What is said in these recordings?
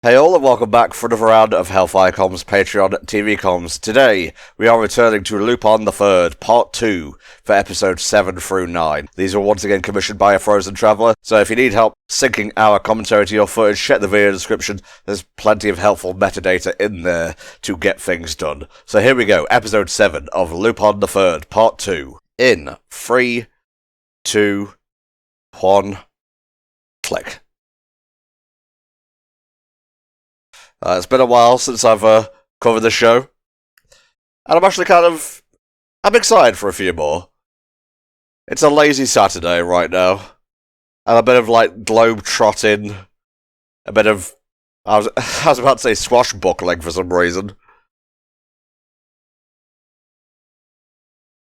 Hey all and welcome back for another round of HellfireComms Patreon TV comms. Today, we are returning to Lupin the Third, Part 2, for episodes 7 through 9. These were once again commissioned by a Frozen Traveller, so if you need help syncing our commentary to your footage, check the video description. There's plenty of helpful metadata in there to get things done. So here we go, episode 7 of Lupin the Third, Part 2. In 3, 2, 1, click. It's been a while since I've covered the show, and I'm actually I'm excited for a few more. It's a lazy Saturday right now, and a bit of globe trotting, a bit of I was about to say swashbuckling for some reason.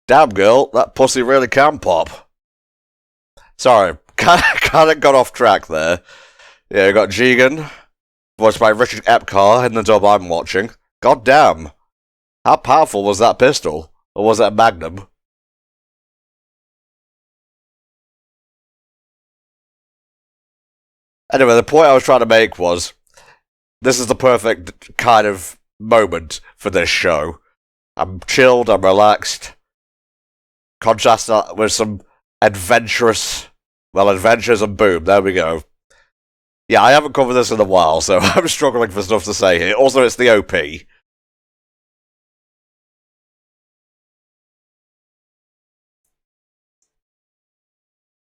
Damn girl, that pussy really can pop. Sorry, kind of got off track there. Yeah, you got Jigen, voiced by Richard Epcar in the dub I'm watching. God damn. How powerful was that pistol? Or was it a magnum? Anyway, the point I was trying to make was, this is the perfect kind of moment for this show. I'm chilled, I'm relaxed. Contrast that with some adventures and boom, there we go. Yeah, I haven't covered this in a while, so I'm struggling for stuff to say here. Also, it's the OP.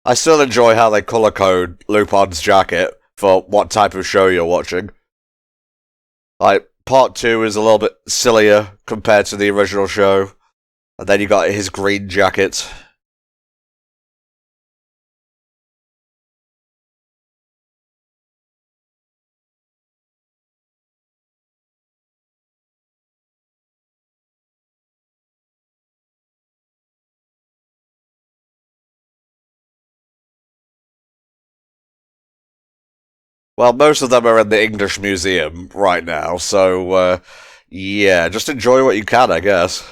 I still enjoy how they colour code Lupin's jacket for what type of show you're watching. Part 2 is a little bit sillier compared to the original show. And then you got his green jacket. Well, most of them are in the English Museum right now, so, yeah, just enjoy what you can, I guess.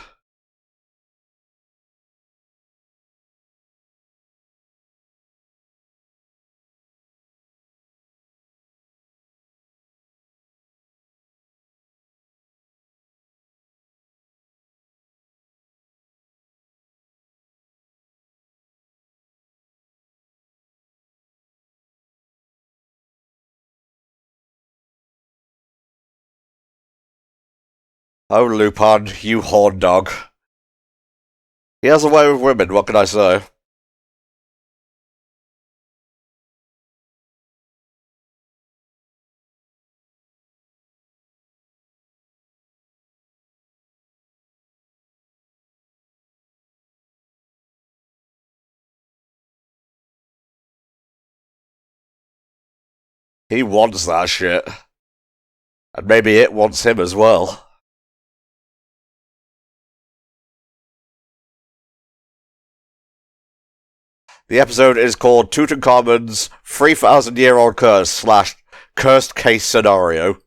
Oh, Lupin, you horn dog. He has a way with women, what can I say? He wants that shit. And maybe it wants him as well. The episode is called Tutankhamun's 3,000-year-old curse slash cursed case scenario.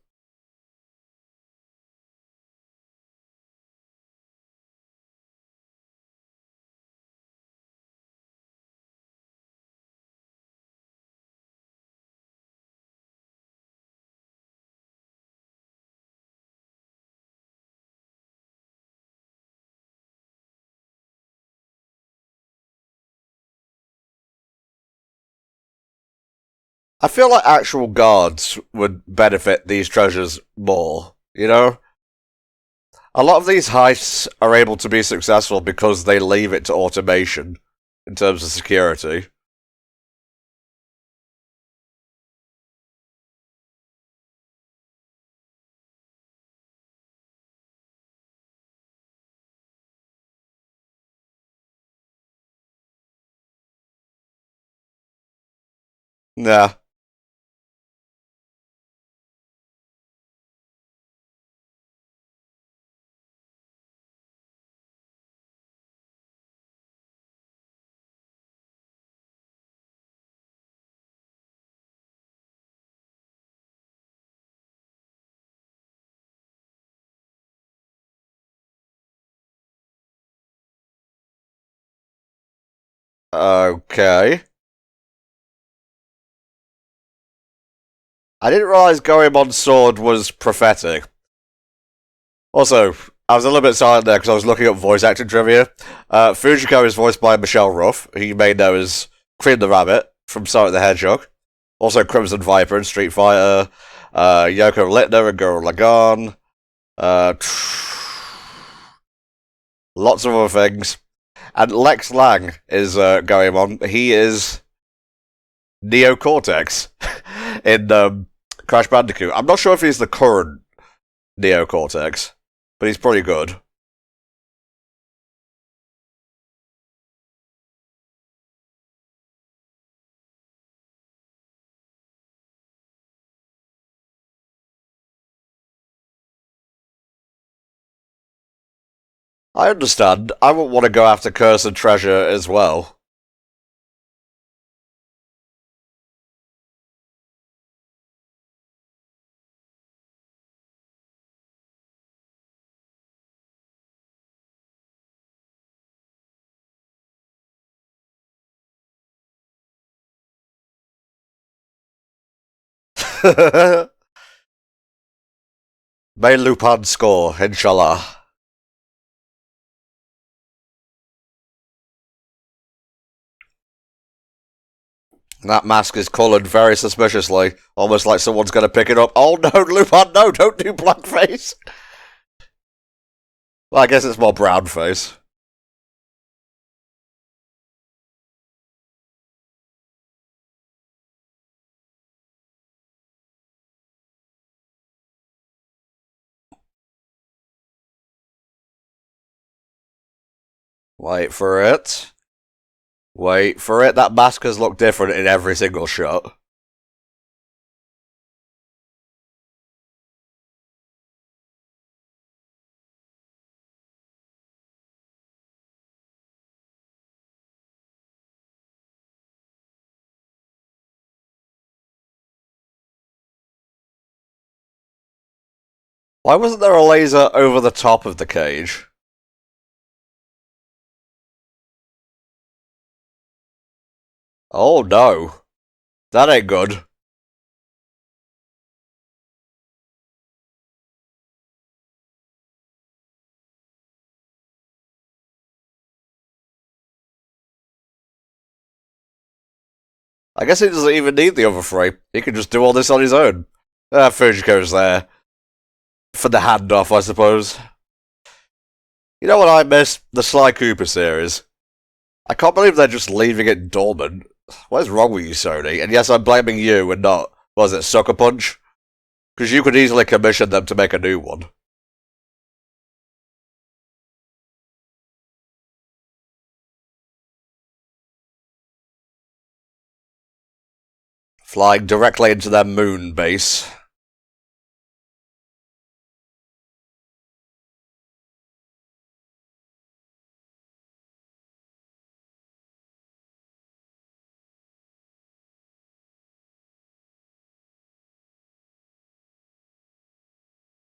I feel like actual guards would benefit these treasures more, you know? A lot of these heists are able to be successful because they leave it to automation in terms of security. Nah. Okay. I didn't realise Goemon's sword was prophetic. Also, I was a little bit silent there because I was looking up voice acting trivia. Fujiko is voiced by Michelle Ruff, who you may know as Cream the Rabbit from Sonic the Hedgehog. Also Crimson Viper in Street Fighter. Yoko Littner and Gurren Lagann. Lots of other things. And Lex Lang is Goemon. He is Neo Cortex in Crash Bandicoot. I'm not sure if he's the current Neo Cortex, but he's pretty good. I understand. I would want to go after Cursed Treasure as well. May Lupin score, inshallah. That mask is coloured very suspiciously, almost like someone's going to pick it up. Oh no, Lupin, no, don't do blackface! Well, I guess it's more brown face. Wait for it. Wait for it. That mask has looked different in every single shot. Why wasn't there a laser over the top of the cage? Oh no. That ain't good. I guess he doesn't even need the other three. He can just do all this on his own. Fujiko's there. For the handoff, I suppose. You know what I miss? The Sly Cooper series. I can't believe they're just leaving it dormant. What is wrong with you, Sony? And yes, I'm blaming you and not, what was it, Sucker Punch? Because you could easily commission them to make a new one. Flying directly into their moon base.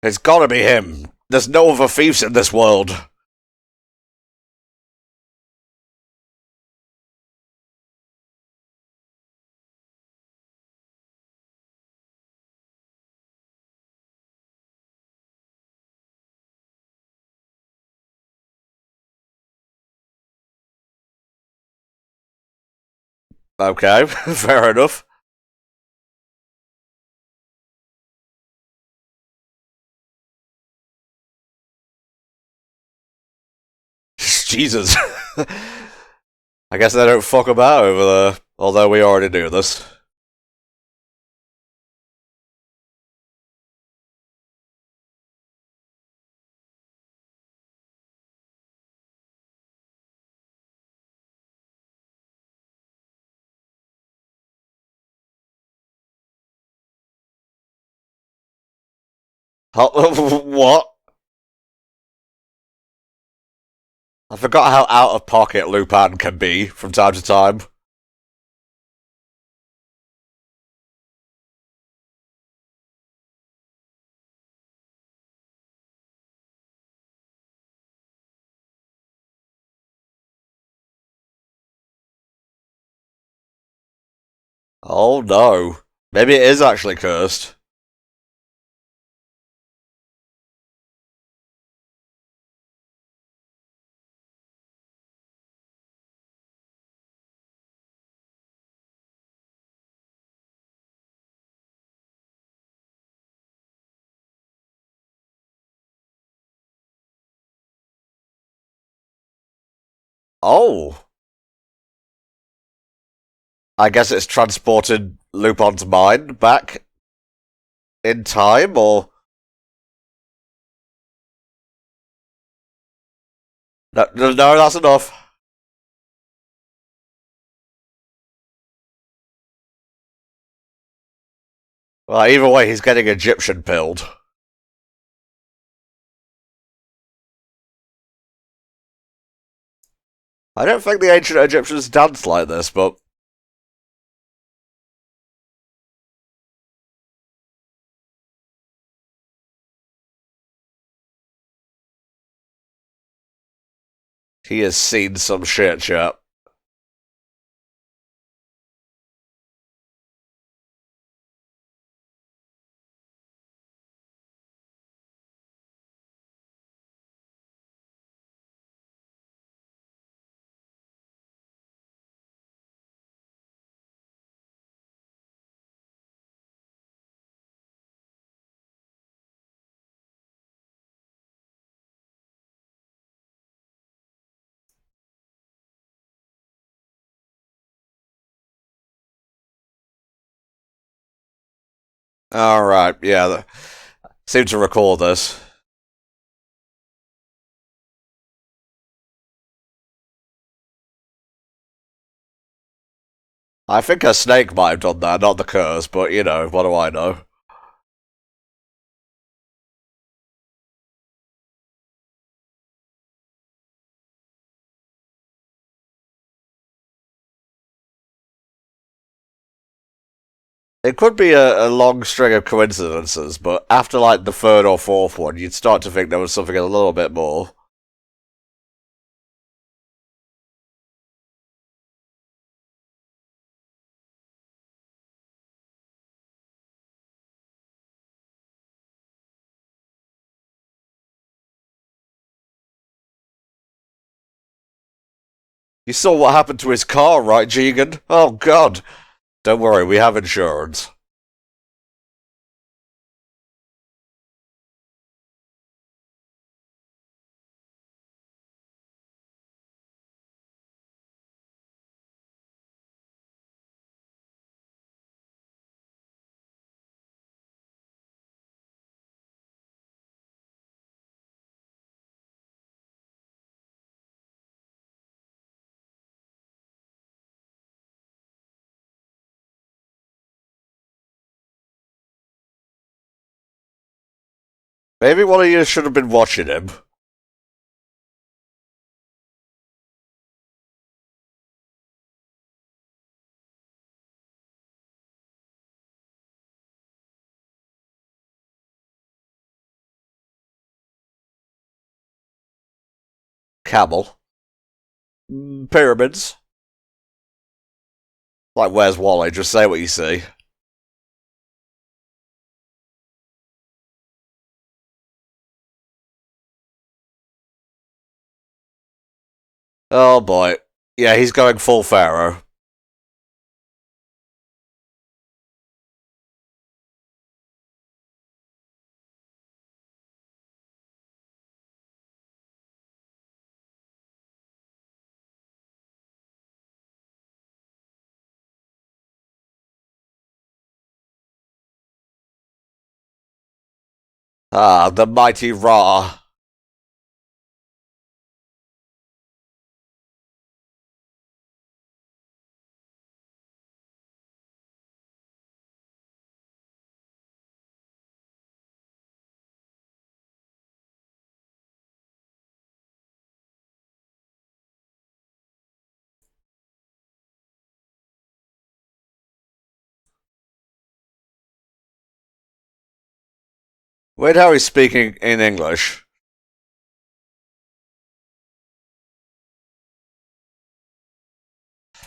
It's gotta be him. There's no other thieves in this world. Okay, fair enough. Jesus. I guess they don't fuck about over there, although we already knew this. What? I forgot how out of pocket Lupin can be from time to time. Oh no. Maybe it is actually cursed. Oh. I guess it's transported Lupin's mind back in time, or... No, no, that's enough. Well, either way, he's getting Egyptian pilled. I don't think the ancient Egyptians danced like this, but... He has seen some shit, chap. Alright, yeah. Seem to recall this. I think a snake might have done that, not the curse, but you know, what do I know? It could be a long string of coincidences, but after like the third or fourth one, you'd start to think there was something a little bit more. You saw what happened to his car, right, Jigen? Oh god. Don't worry, we have insurance. Maybe one of you should have been watching him. Camel. Pyramids. Like, where's Wally? Just say what you see. Oh boy. Yeah, he's going full Pharaoh. Ah, the mighty Ra. Wait, how he's speaking in English.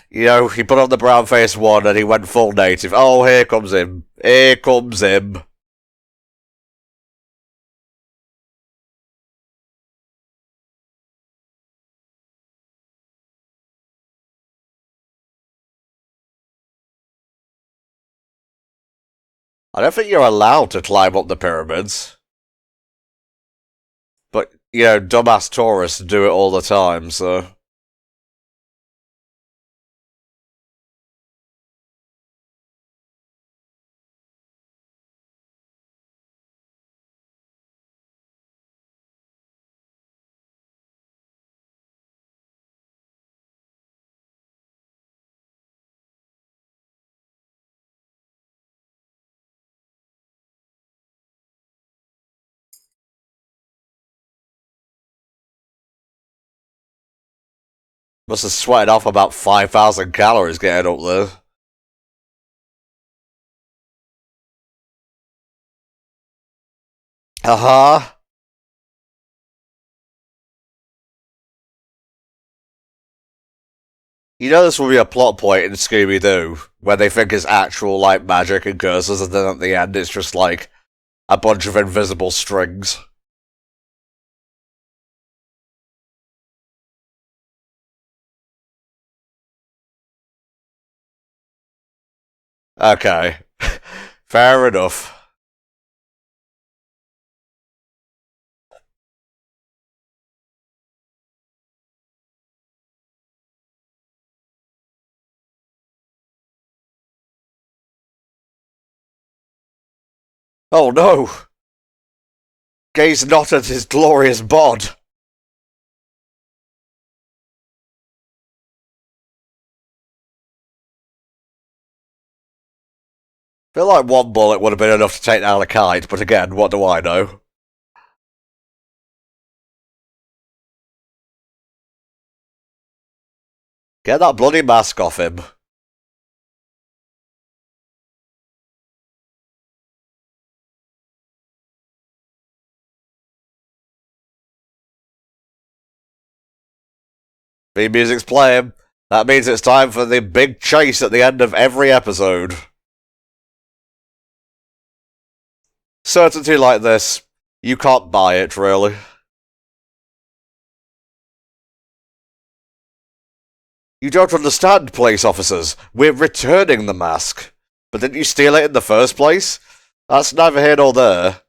You know, he put on the brown face one and he went full native. Oh, here comes him. Here comes him. I don't think you're allowed to climb up the pyramids. But, you know, dumbass tourists do it all the time, so... Must have sweated off about 5,000 calories getting up there. Uh-huh. You know this will be a plot point in Scooby-Doo, where they think it's actual, like, magic and curses, and then at the end it's just, like, a bunch of invisible strings. Okay. Fair enough. Oh no! Gaze not at his glorious bod! I feel like one bullet would have been enough to take down a kite, but again, what do I know? Get that bloody mask off him. Theme music's playing. That means it's time for the big chase at the end of every episode. Certainty like this, you can't buy it, really. You don't understand, police officers. We're returning the mask. But didn't you steal it in the first place? That's neither here nor there.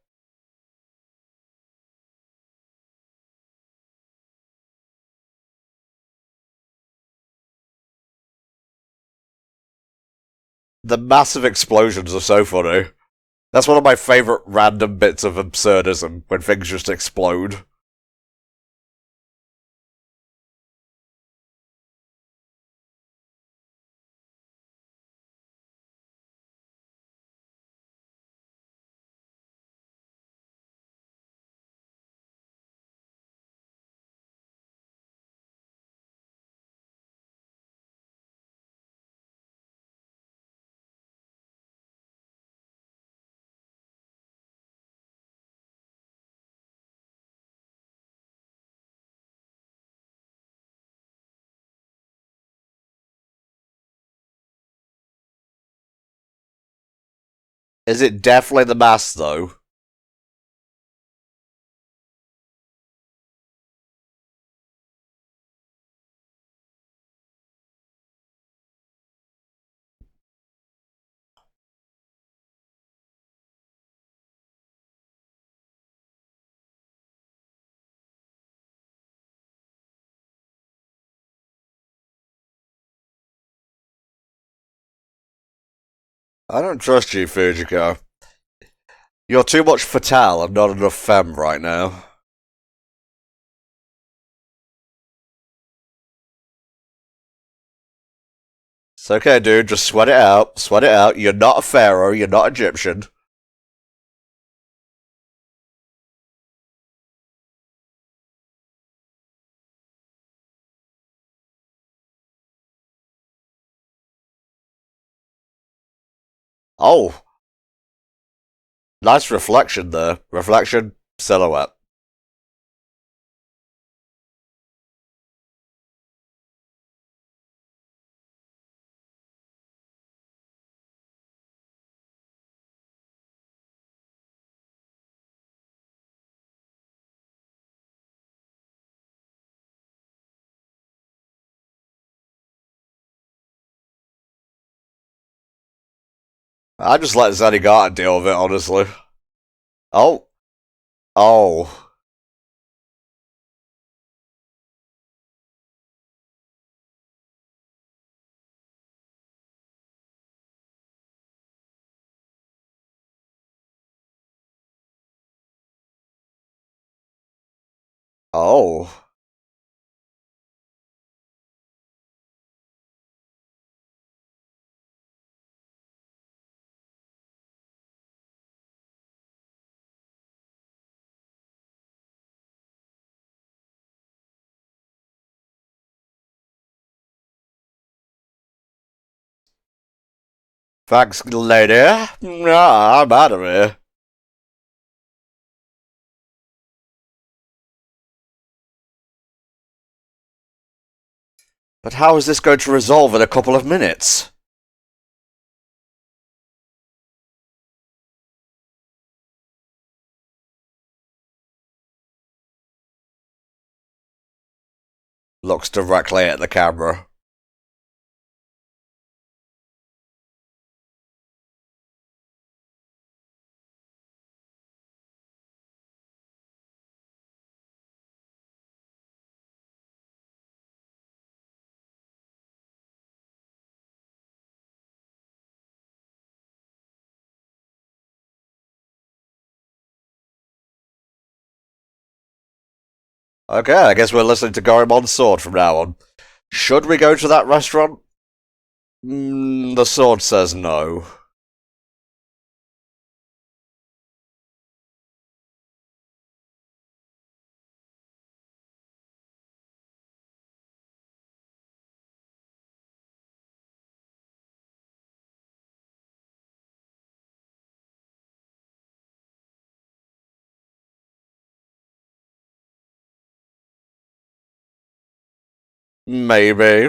The massive explosions are so funny. That's one of my favourite random bits of absurdism, when things just explode. Is it definitely the mask, though? I don't trust you, Fujiko. You're too much fatale and not enough femme right now. It's okay, dude, just sweat it out. Sweat it out. You're not a pharaoh, you're not Egyptian. Oh, nice reflection there. Reflection, silhouette. I just let Zaddy Garten deal with it, honestly. Oh. Oh. Oh. Thanks, lady. Nah, I'm out of here. But how is this going to resolve in a couple of minutes? Looks directly at the camera. Okay, I guess we're listening to Gorimon's sword from now on. Should we go to that restaurant? The sword says no. Maybe.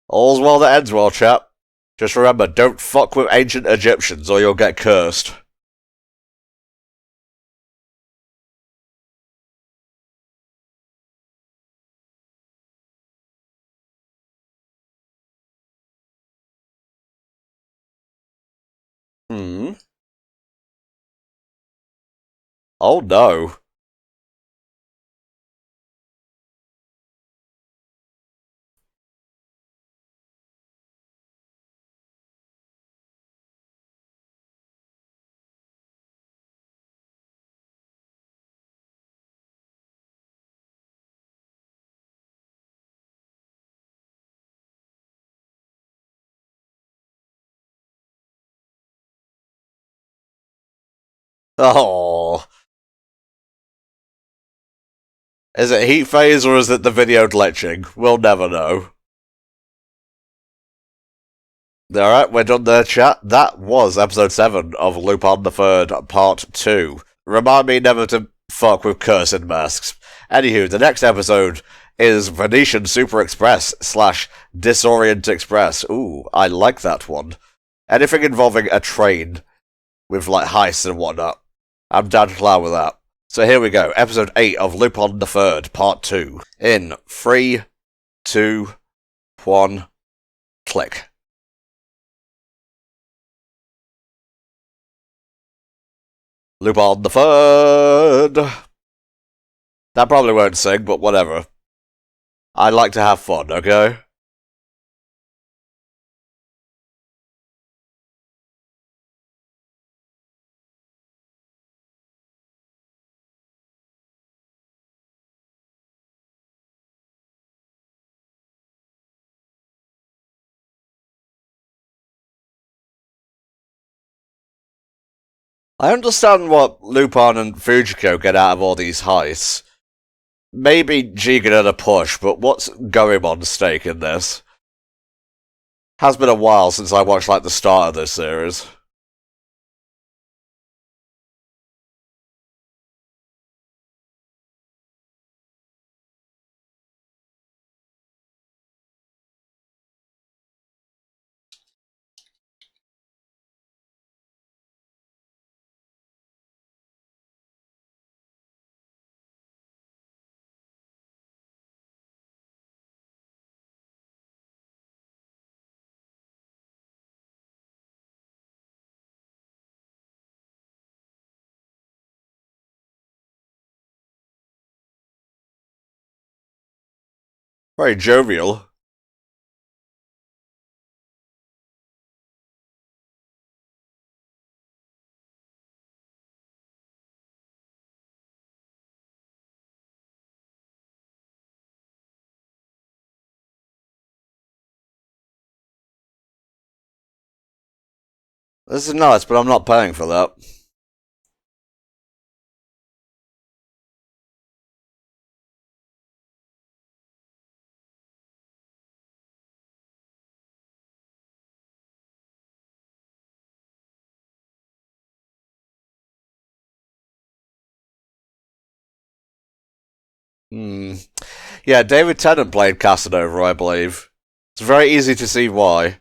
All's well that ends well, chap. Just remember, don't fuck with ancient Egyptians or you'll get cursed. Hmm. Oh no. Oh. Is it heat phase or is it the video glitching? We'll never know. Alright, we're done there, chat. That was episode 7 of Lupin the Third, part 2. Remind me never to fuck with cursed masks. Anywho, the next episode is Venetian Super Express slash Disorient Express. Ooh, I like that one. Anything involving a train with like heists and whatnot. I'm down to clown with that. So here we go, episode 8 of Lupin the Third, part 2. In 3, 2, 1, click. Lupin the Third. That probably won't sing, but whatever. I like to have fun, okay? I understand what Lupin and Fujiko get out of all these heists. Maybe Jigen at a push, but what's Goemon's stake in this? Has been a while since I watched like the start of this series. Very jovial. This is nice, but I'm not paying for that. Hmm. Yeah, David Tennant played Casanova, I believe. It's very easy to see why.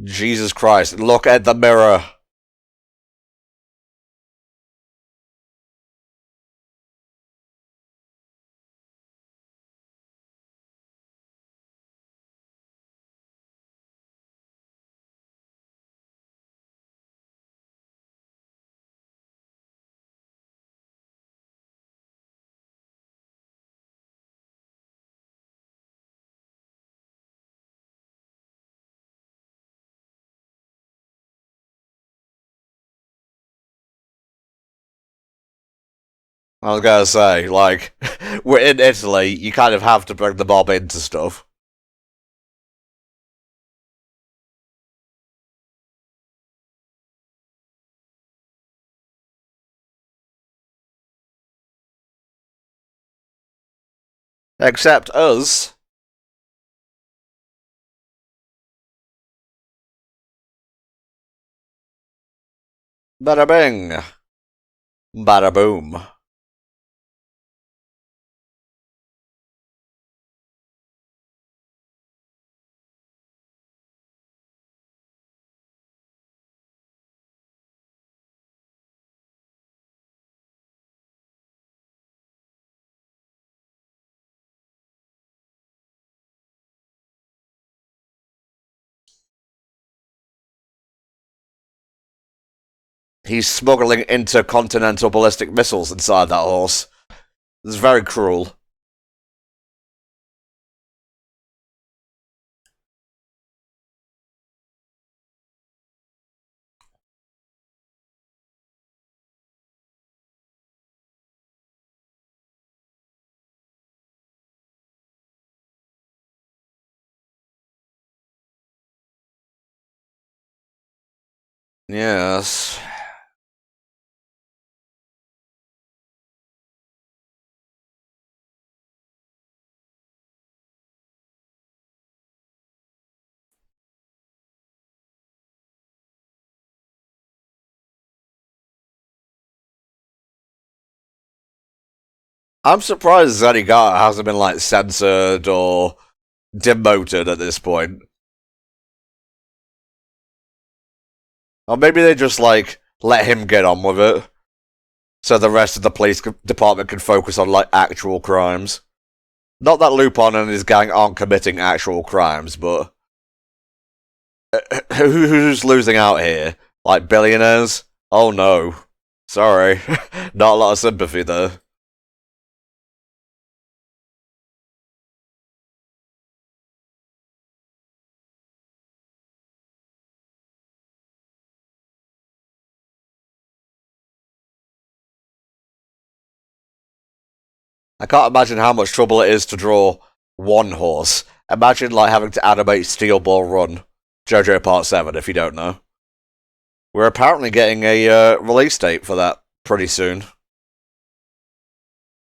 Jesus Christ, look at the mirror. I was gonna say, like, we're in Italy, you kind of have to bring the mob into stuff. Except us. Bada bing. Bada boom. He's smuggling intercontinental ballistic missiles inside that horse. It's very cruel. Yes. I'm surprised Zenigata hasn't been, like, censored or demoted at this point. Or maybe they just, like, let him get on with it. So the rest of the police department can focus on, like, actual crimes. Not that Lupin and his gang aren't committing actual crimes, but who's losing out here? Like billionaires? Oh no. Sorry. Not a lot of sympathy there. I can't imagine how much trouble it is to draw one horse. Imagine like having to animate Steel Ball Run. JoJo Part 7, if you don't know. We're apparently getting a release date for that pretty soon.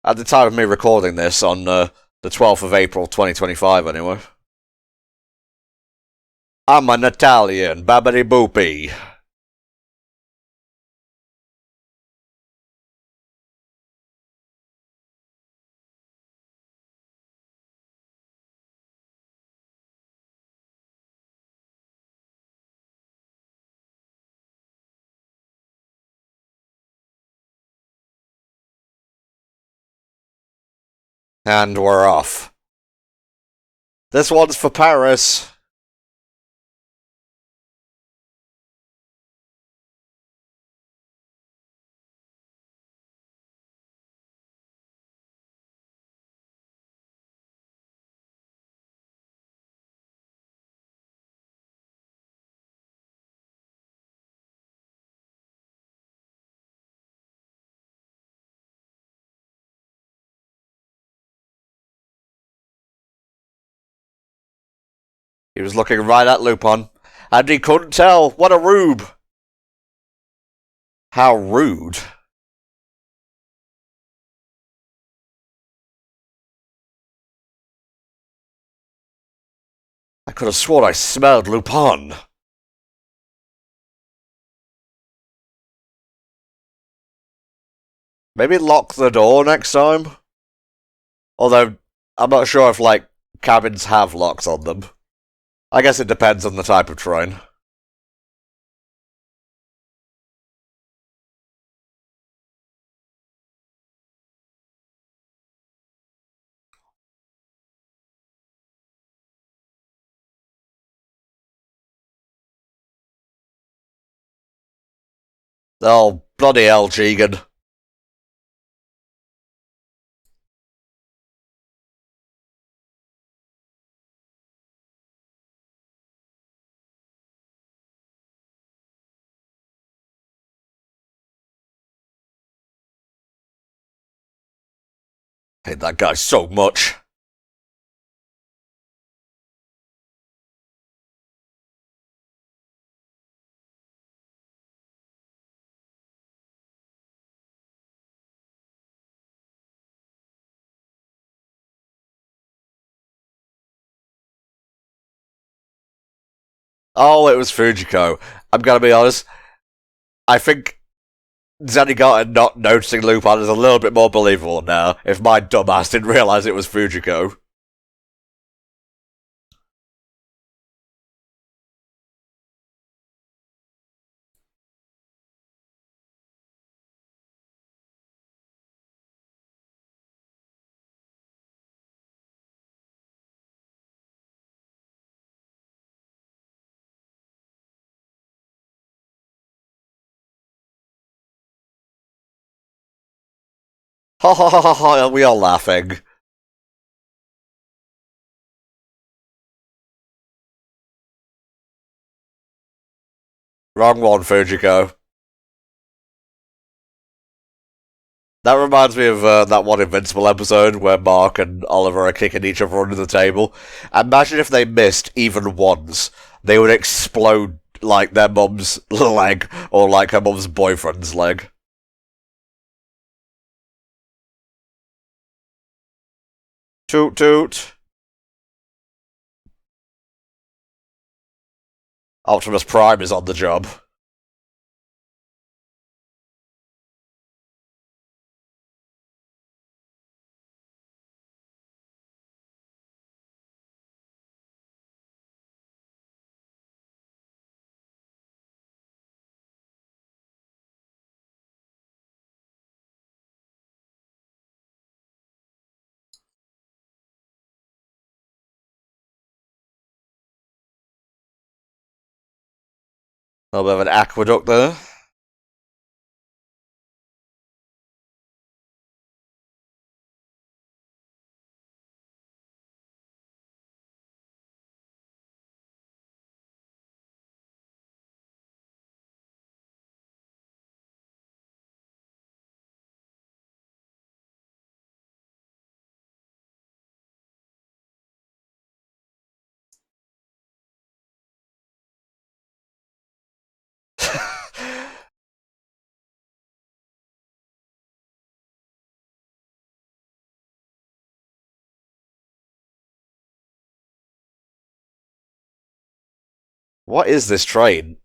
At the time of me recording this, on the 12th of April 2025, anyway. I'm an Italian, babbity boopy. And we're off. This one's for Paris. He was looking right at Lupin, and he couldn't tell. What a rube! How rude. I could have sworn I smelled Lupin. Maybe lock the door next time? Although, I'm not sure if, cabins have locks on them. I guess it depends on the type of train. Oh, bloody hell, Jigen. I hate that guy so much. Oh, it was Fujiko. I'm gonna be honest, I think Zenigata not noticing Lupin is a little bit more believable now, if my dumbass didn't realise it was Fujiko. Ha ha ha ha ha, we are laughing. Wrong one, Fujiko. That reminds me of that one Invincible episode where Mark and Oliver are kicking each other under the table. Imagine if they missed even once. They would explode like their mum's leg or like her mum's boyfriend's leg. Toot toot. Optimus Prime is on the job. A little bit of an aqueduct there. What is this train?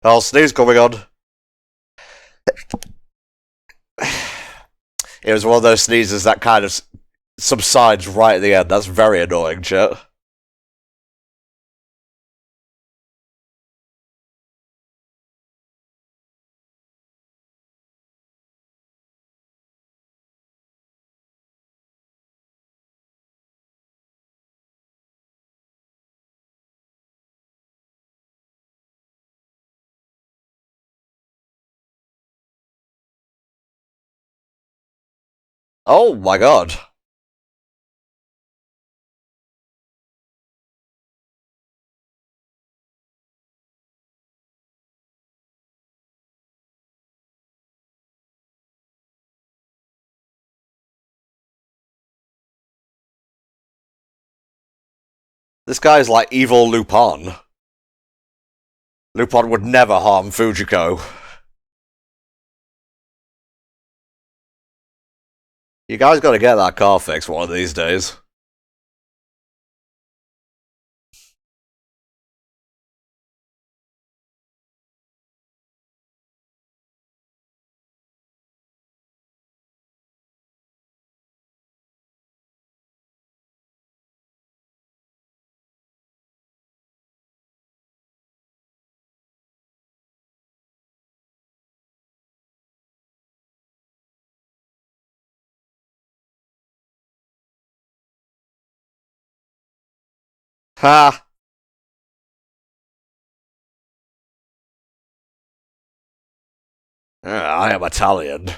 Oh, sneeze coming on. It was one of those sneezes that kind of subsides right at the end. That's very annoying, chat. Oh my god. This guy's like evil Lupin. Lupin would never harm Fujiko. You guys gotta get that car fixed one of these days. Ha! I am Italian.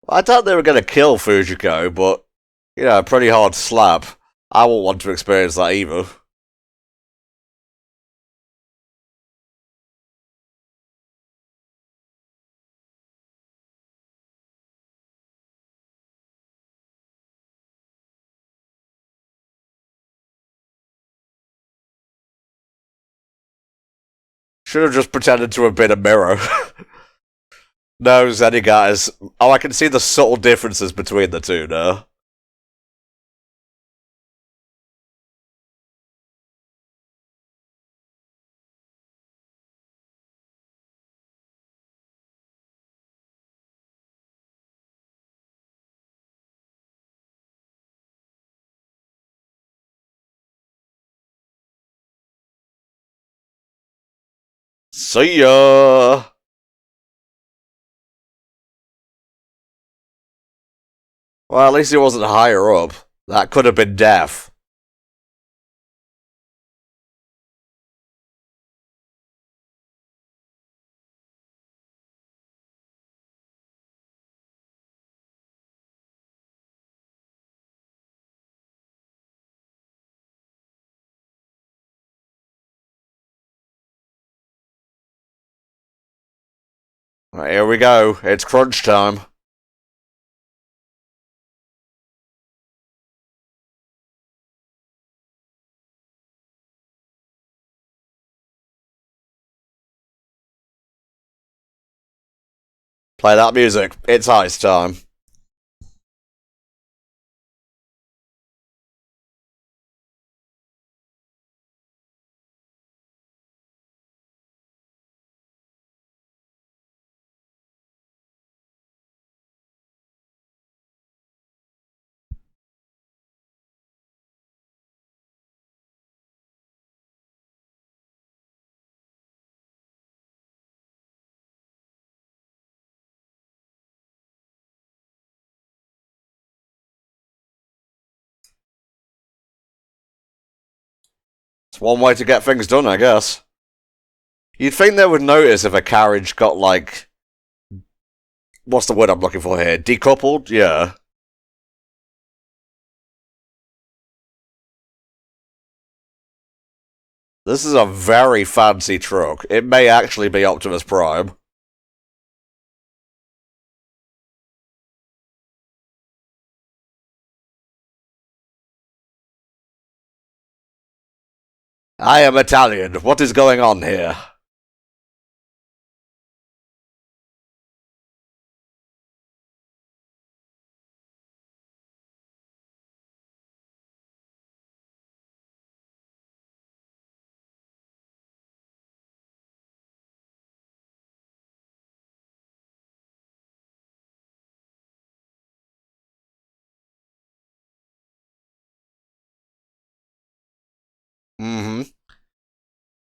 I thought they were gonna kill Fujiko, but, you know, a pretty hard slap. I won't want to experience that either. Should have just pretended to have been a mirror. No, Zenny guys. Oh, I can see the subtle differences between the two now. See ya! Well, at least he wasn't higher up. That could have been death. Right, here we go. It's crunch time. Play that music. It's ice time. It's one way to get things done, I guess. You'd think they would notice if a carriage got, like... What's the word I'm looking for here? Decoupled? Yeah. This is a very fancy truck. It may actually be Optimus Prime. I am Italian. What is going on here? Mm-hmm.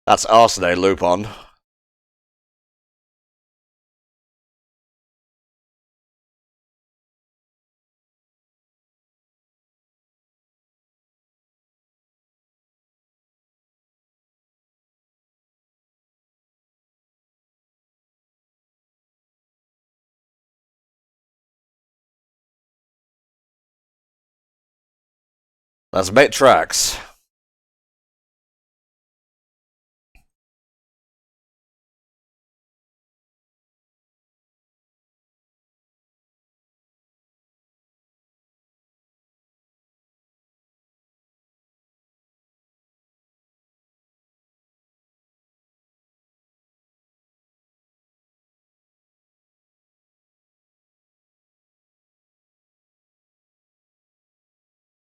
That's Arsene Lupin. Let's make tracks.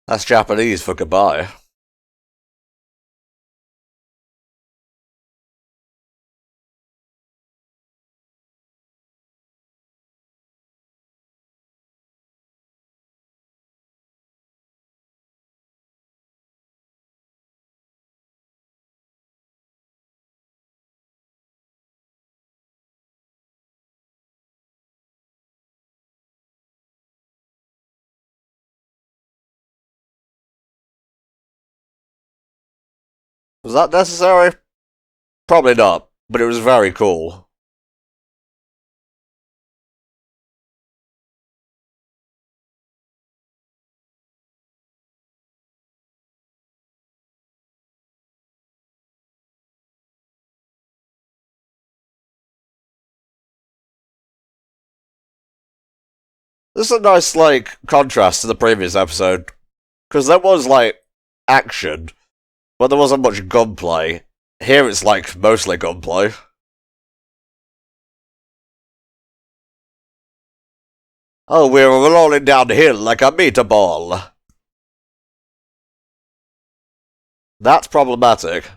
That's Japanese for goodbye. Was that necessary? Probably not, but it was very cool. This is a nice, like, contrast to the previous episode, because there was, like, action, but there wasn't much gunplay. Here it's, like, mostly gunplay. Oh, we're rolling downhill like a meatball. That's problematic.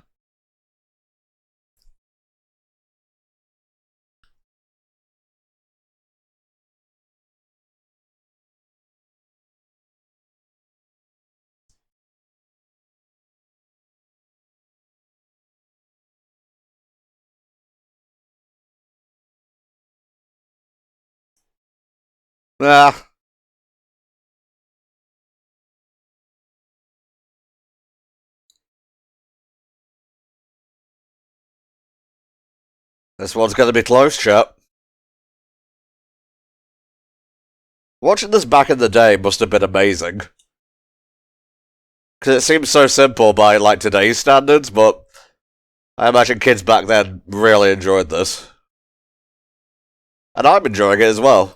Nah. This one's gonna be close, chap. Watching this back in the day must have been amazing. Because it seems so simple by, like, today's standards, but I imagine kids back then really enjoyed this. And I'm enjoying it as well.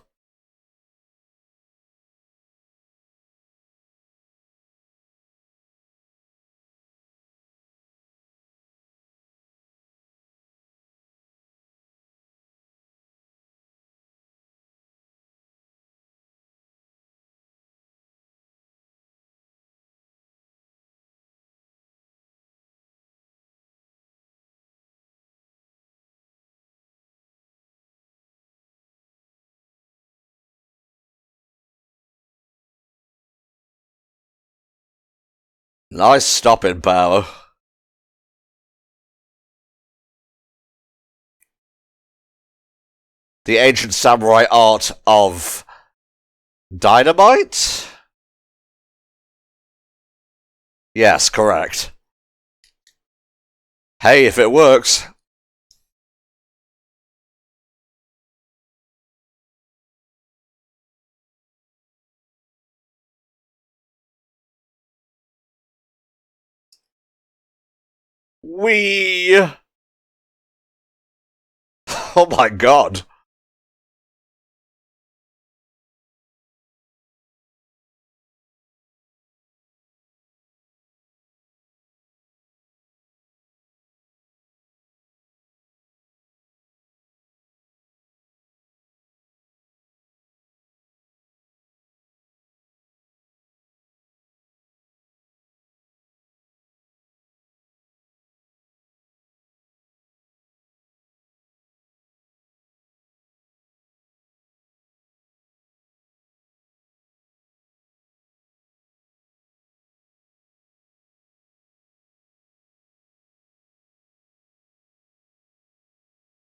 Nice stopping power. The ancient samurai art of dynamite? Yes, correct. Hey, if it works. Wee! Oh my god.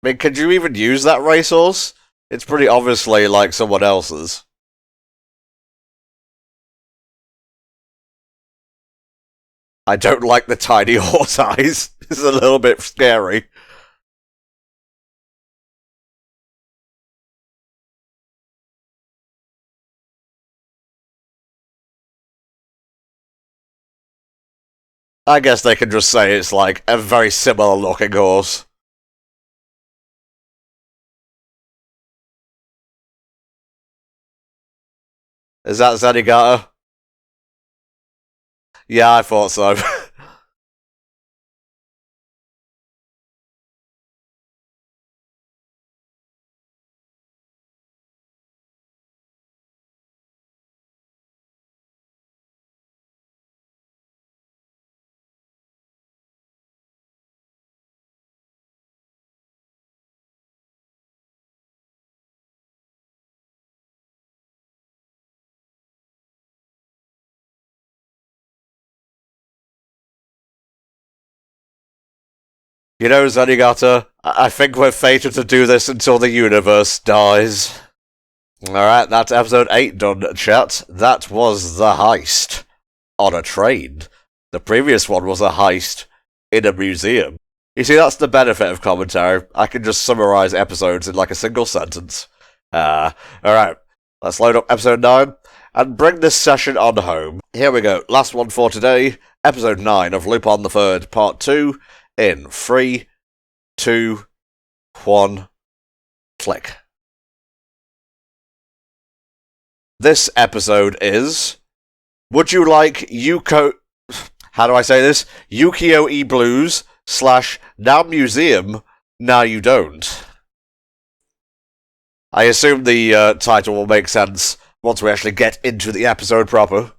I mean, could you even use that racehorse? It's pretty obviously like someone else's. I don't like the tiny horse eyes. This is a little bit scary. I guess they can just say it's like a very similar looking horse. Is that Zenigata? Yeah, I thought so. You know, Zenigata, I think we're fated to do this until the universe dies. Alright, that's episode 8 done, chat. That was the heist on a train. The previous one was a heist in a museum. You see, that's the benefit of commentary. I can just summarize episodes in like a single sentence. Alright, let's load up episode 9 and bring this session on home. Here we go, last one for today. Episode 9 of Lupin the Third, Part 2, in 3, 2, 1, click. This episode is... Would you like how do I say this? Ukiyo-e Blues / Now Museum, Now You Don't. I assume the title will make sense once we actually get into the episode proper.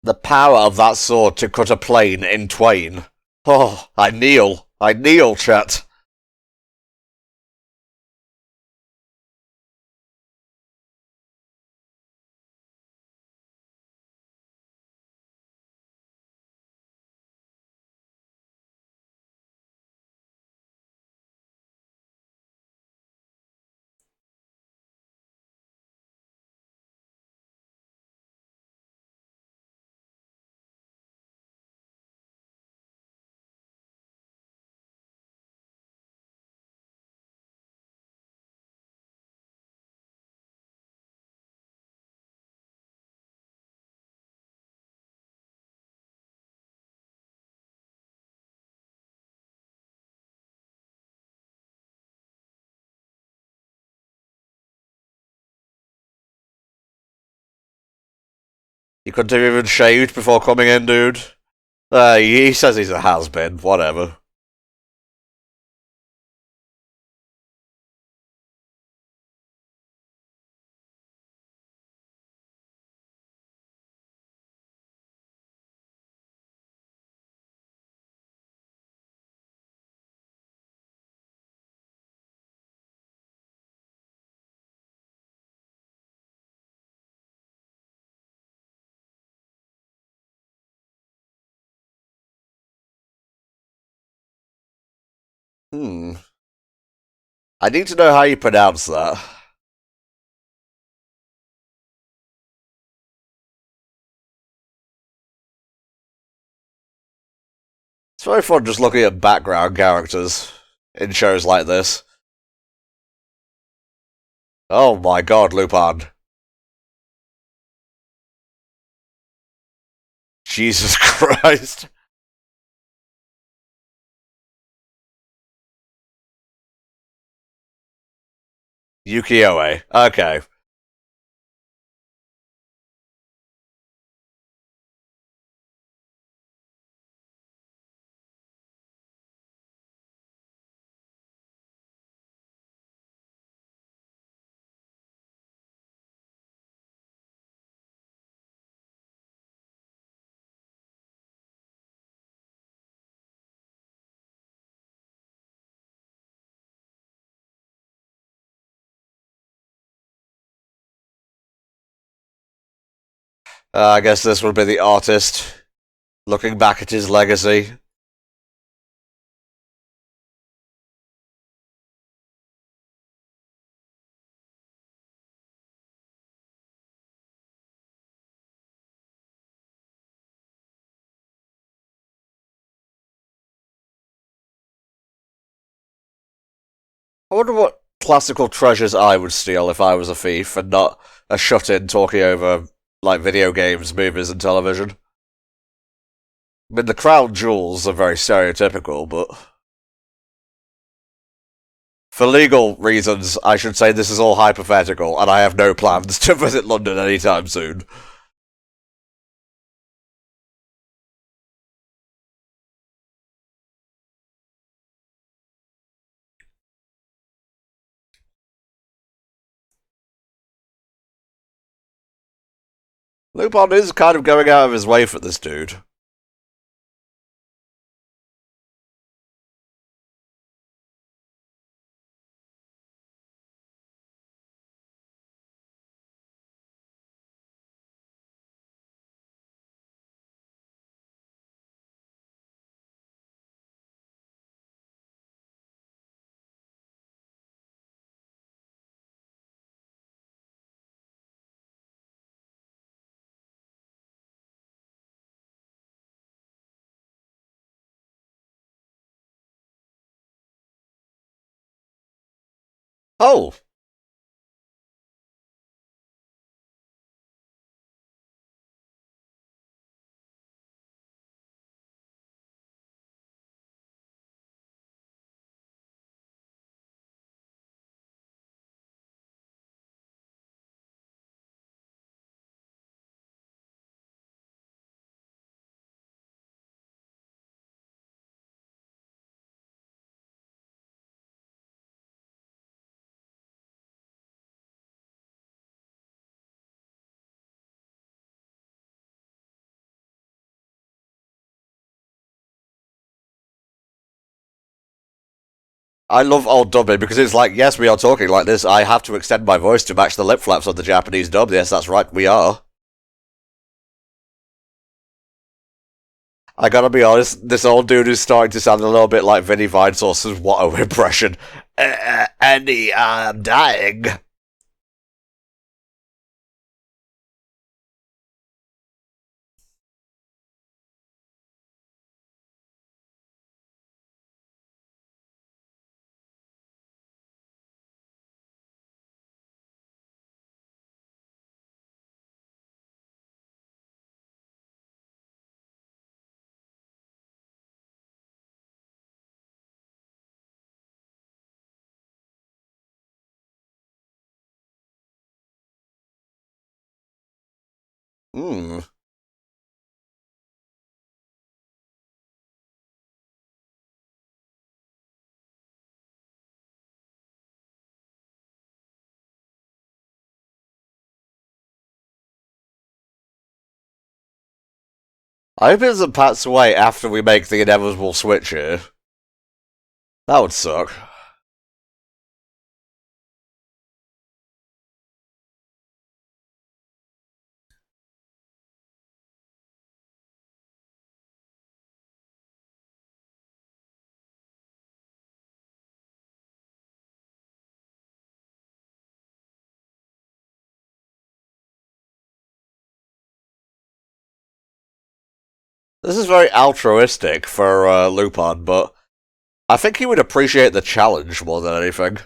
The power of that sword to cut a plane in twain. Oh, I kneel, chat. You couldn't have even shaved before coming in, dude. He says he's a has-been, whatever. I need to know how you pronounce that. It's very fun just looking at background characters in shows like this. Oh my god, Lupin. Jesus Christ. Ukiyo-e. Okay. I guess this would be the artist looking back at his legacy. I wonder what classical treasures I would steal if I was a thief and not a shut-in talking over, like, video games, movies, and television. I mean, the crown jewels are very stereotypical, but for legal reasons, I should say this is all hypothetical, and I have no plans to visit London anytime soon. Lupin is kind of going out of his way for this dude. Oh, I love old dubbing because it's like, yes, we are talking like this. I have to extend my voice to match the lip flaps of the Japanese dub. Yes, that's right, we are. I gotta be honest, this old dude is starting to sound a little bit like Vinny Vine Source's Watto impression. Andy, I'm dying. Hmm. I hope it doesn't pass away after we make the inevitable switch here. That would suck. This is very altruistic for Lupin, but I think he would appreciate the challenge more than anything.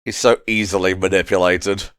He's so easily manipulated.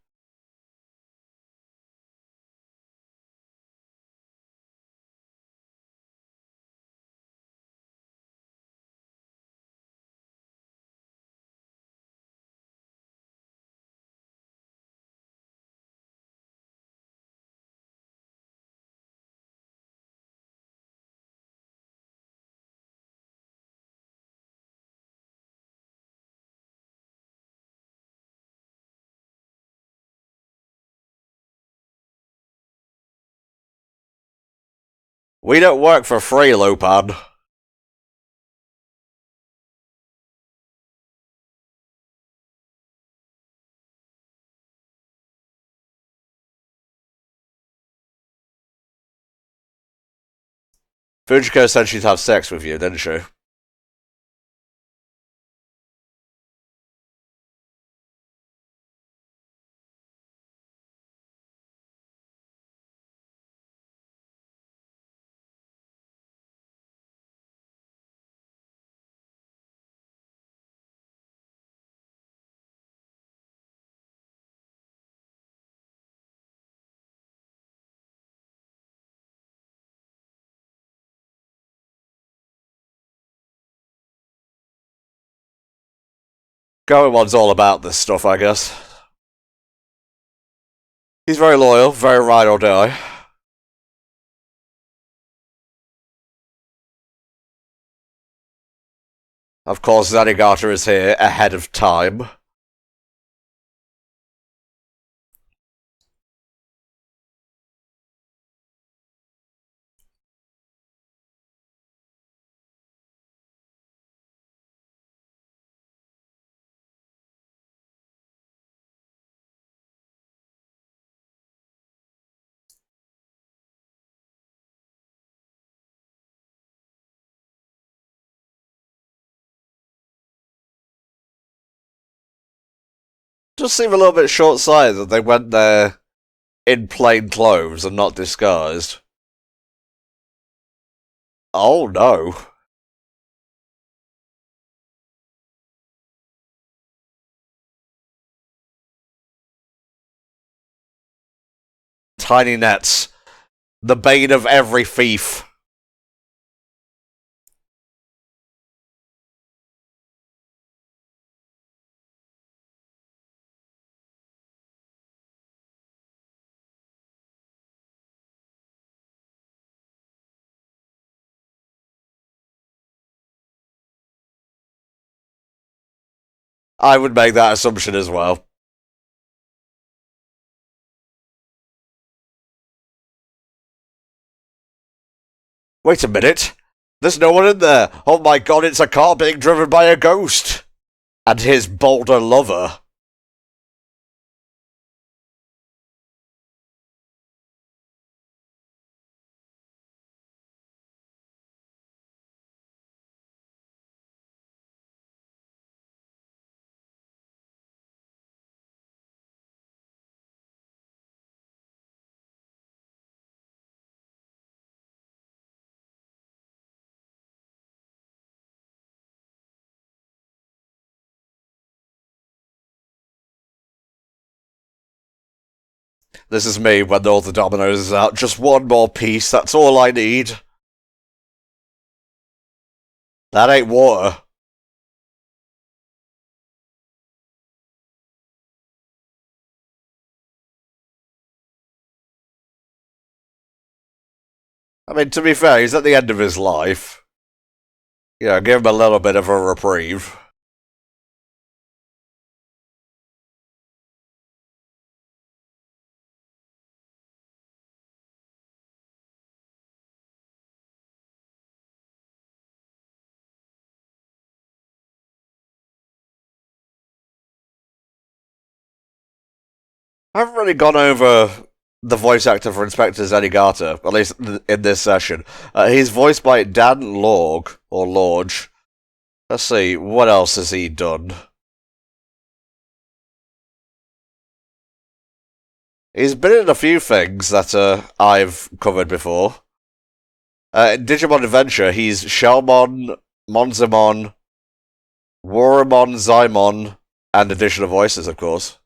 We don't work for free, Lupin. Fujiko said she'd have sex with you, didn't she? Goemon's all about this stuff, I guess. He's very loyal, very ride or die. Of course, Zanigata is here ahead of time. Just seem a little bit short-sighted that they went there in plain clothes and not disguised. Oh no. Tiny nets. The bane of every thief. I would make that assumption as well. Wait a minute. There's no one in there. Oh my god, it's a car being driven by a ghost. And his bolder lover. This is me when all the dominoes is out. Just one more piece, that's all I need. That ain't water. I mean, to be fair, he's at the end of his life. Yeah, give him a little bit of a reprieve. I haven't really gone over the voice actor for Inspector Zenigata, at least in this session. He's voiced by Dan Lorg, or Lorge. Let's see, what else has he done? He's been in a few things that I've covered before. In Digimon Adventure, he's Shelmon, Monzamon, Waramon, Zymon, and additional voices, of course.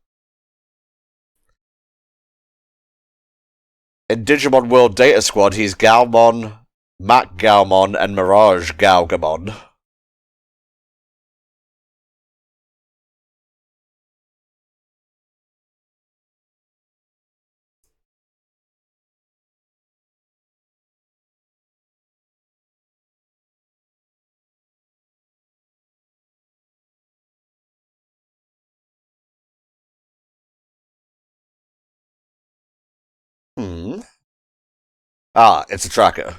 In Digimon World Data Squad, he's Galmon, Mac Galmon, and Mirage Galgamon. Ah, it's a tracker.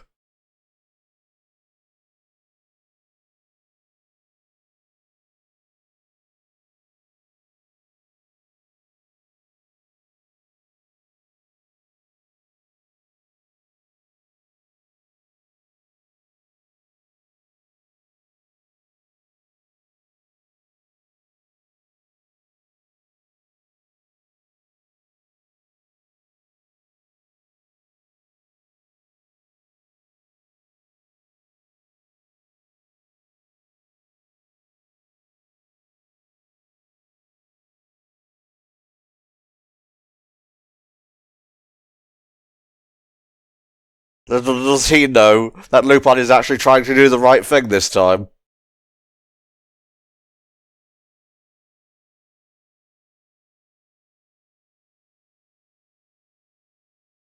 Does he know that Lupin is actually trying to do the right thing this time?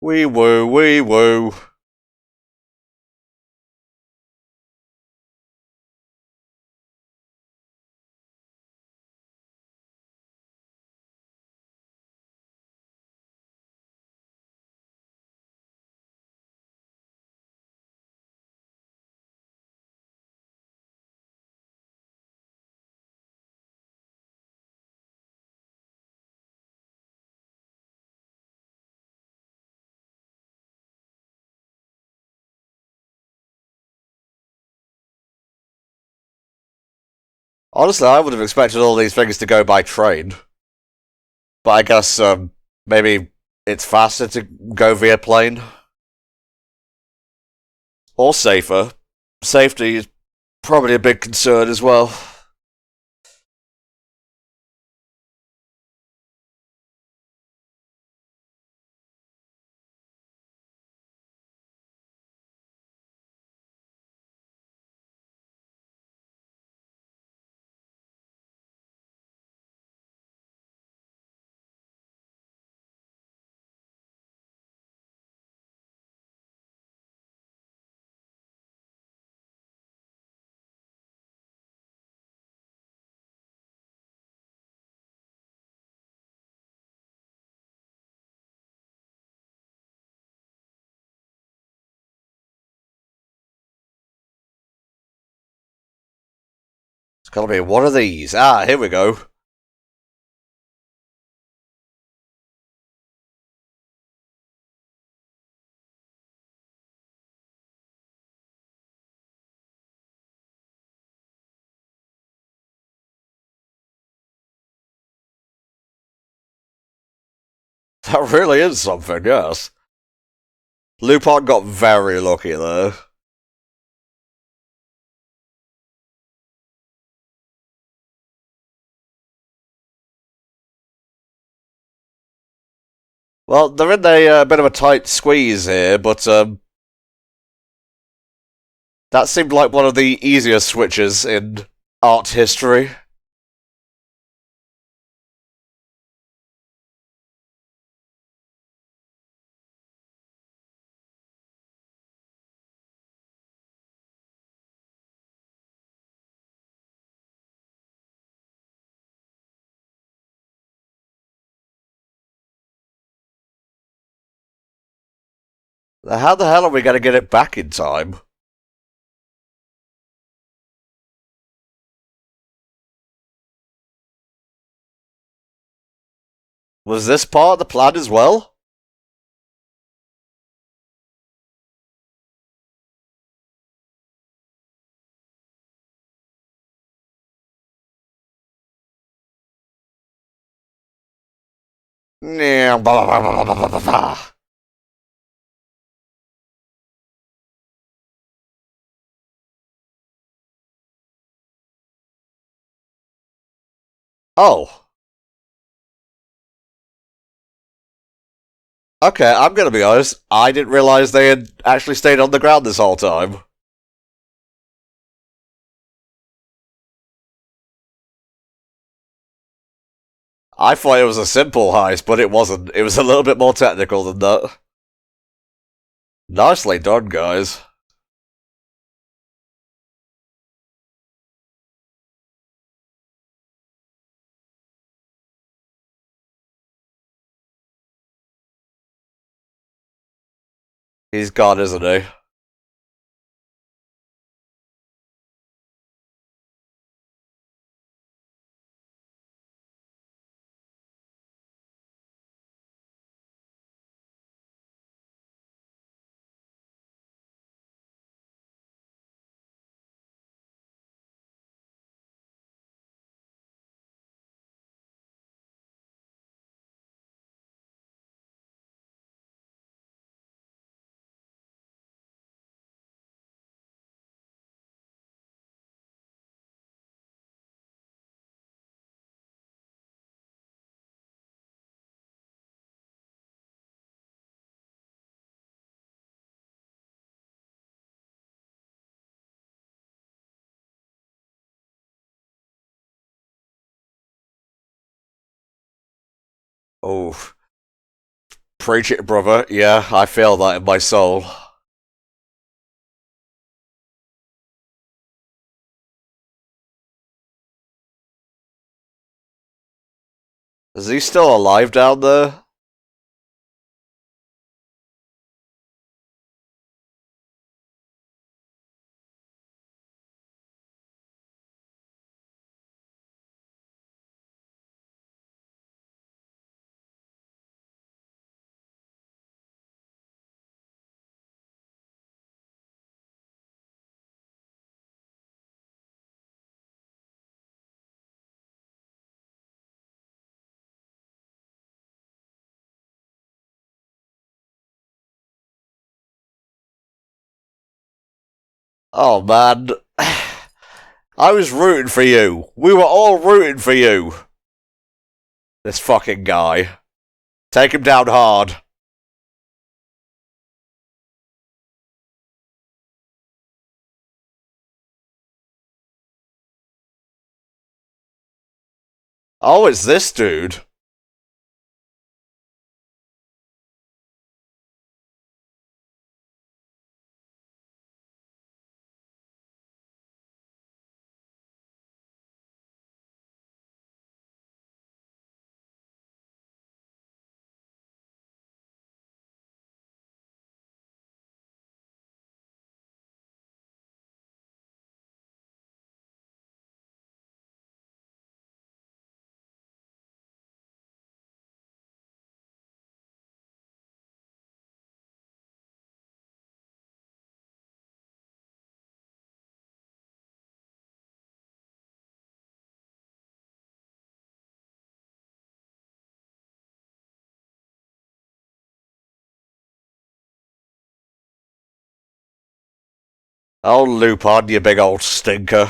Wee woo, wee woo. Honestly, I would have expected all these things to go by train. But I guess, maybe it's faster to go via plane? Or safer. Safety is probably a big concern as well. It's gotta be one of these. Ah, here we go. That really is something, yes. Lupin got very lucky there. Well, they're in a bit of a tight squeeze here, but that seemed like one of the easier switches in art history. How the hell are we going to get it back in time? Was this part of the plan as well? Yeah, blah, blah, blah, blah, blah, blah, blah. Oh. Okay, I'm gonna be honest. I didn't realize they had actually stayed on the ground this whole time. I thought it was a simple heist, but it wasn't. It was a little bit more technical than that. Nicely done, guys. He's gone, isn't he? Oh, preach it, brother. Yeah, I feel that in my soul. Is he still alive down there? Oh, man. I was rooting for you. We were all rooting for you. This fucking guy. Take him down hard. Oh, it's this dude. Oh, Lupin, you big old stinker.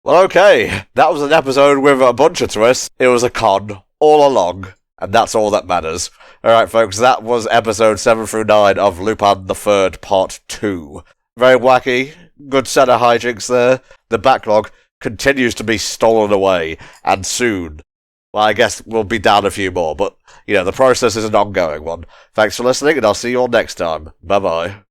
Well, okay. That was an episode with a bunch of twists. It was a con all along, and that's all that matters. Alright, folks, that was episode 7 through 9 of Lupin the Third Part 2. Very wacky, good set of hijinks there. The backlog continues to be stolen away, and soon, well, I guess we'll be down a few more, but, the process is an ongoing one. Thanks for listening, and I'll see you all next time. Bye-bye.